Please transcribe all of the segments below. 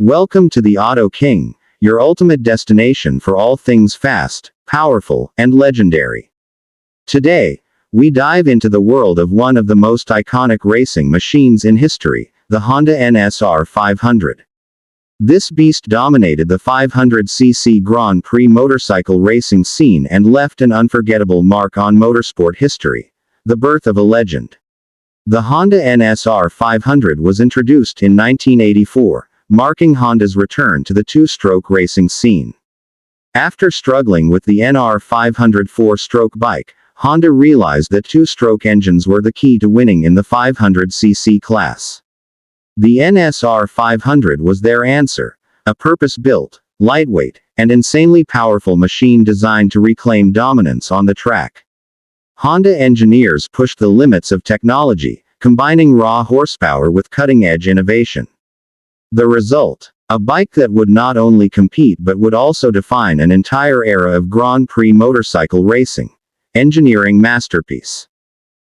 Welcome to the Auto King, your ultimate destination for all things fast, powerful, and legendary. Today, we dive into the world of one of the most iconic racing machines in history, the Honda NSR 500. This beast dominated the 500cc Grand Prix motorcycle racing scene and left an unforgettable mark on motorsport history, the birth of a legend. The Honda NSR 500 was introduced in 1984, marking Honda's return to the two-stroke racing scene. After struggling with the NR 500 four-stroke bike, Honda realized that two-stroke engines were the key to winning in the 500cc class. The NSR 500 was their answer, a purpose-built, lightweight, and insanely powerful machine designed to reclaim dominance on the track. Honda engineers pushed the limits of technology, combining raw horsepower with cutting-edge innovation. The result? A bike that would not only compete but would also define an entire era of Grand Prix motorcycle racing. Engineering masterpiece.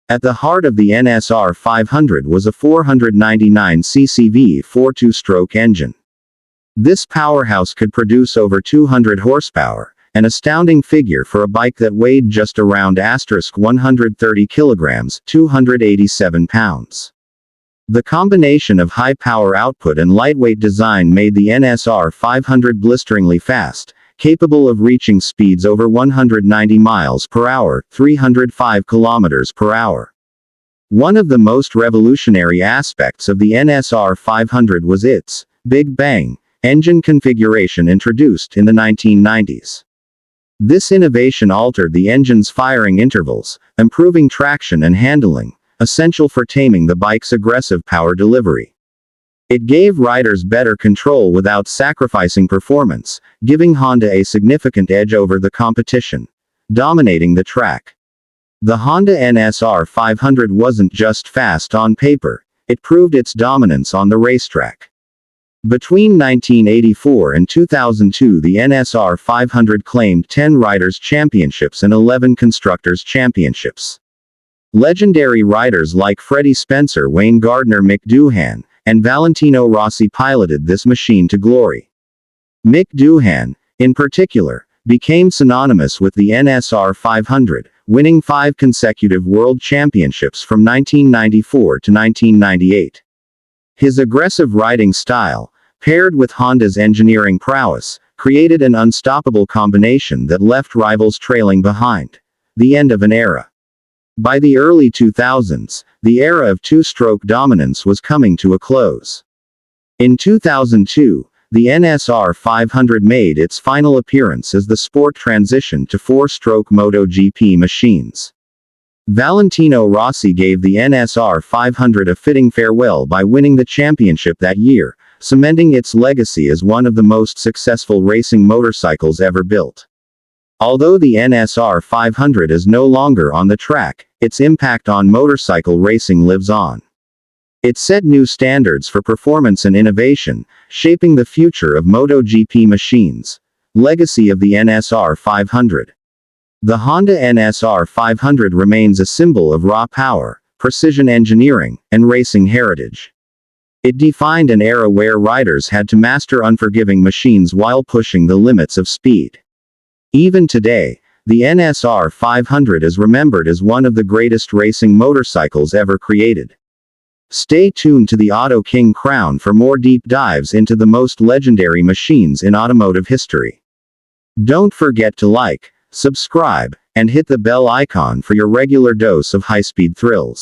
At the heart of the NSR 500 was a 499cc V4 two-stroke engine. This powerhouse could produce over 200 horsepower, an astounding figure for a bike that weighed just around 130 kilograms, 287 pounds. The combination of high power output and lightweight design made the NSR 500 blisteringly fast, capable of reaching speeds over 190 miles per hour, 305 kilometers per hour. One of the most revolutionary aspects of the NSR 500 was its Big Bang engine configuration introduced in the 1990s. This innovation altered the engine's firing intervals, improving traction and handling, essential for taming the bike's aggressive power delivery. It gave riders better control without sacrificing performance, giving Honda a significant edge over the competition, dominating the track. The Honda NSR 500 wasn't just fast on paper, it proved its dominance on the racetrack. Between 1984 and 2002, the NSR 500 claimed 10 Riders' Championships and 11 Constructors' Championships. Legendary riders like Freddie Spencer, Wayne Gardner, Mick Doohan, and Valentino Rossi piloted this machine to glory. Mick Doohan, in particular, became synonymous with the NSR 500, winning 5 consecutive world championships from 1994 to 1998. His aggressive riding style, paired with Honda's engineering prowess, created an unstoppable combination that left rivals trailing behind. The end of an era. By the early 2000s, the era of two-stroke dominance was coming to a close. In 2002, the NSR 500 made its final appearance as the sport transitioned to four-stroke MotoGP machines. Valentino Rossi gave the NSR 500 a fitting farewell by winning the championship that year, cementing its legacy as one of the most successful racing motorcycles ever built. Although the NSR 500 is no longer on the track, its impact on motorcycle racing lives on. It set new standards for performance and innovation, shaping the future of MotoGP machines. Legacy of the NSR 500. The Honda NSR 500 remains a symbol of raw power, precision engineering, and racing heritage. It defined an era where riders had to master unforgiving machines while pushing the limits of speed. Even today, the NSR 500 is remembered as one of the greatest racing motorcycles ever created. Stay tuned to the Auto King Crown for more deep dives into the most legendary machines in automotive history. Don't forget to like, subscribe, and hit the bell icon for your regular dose of high-speed thrills.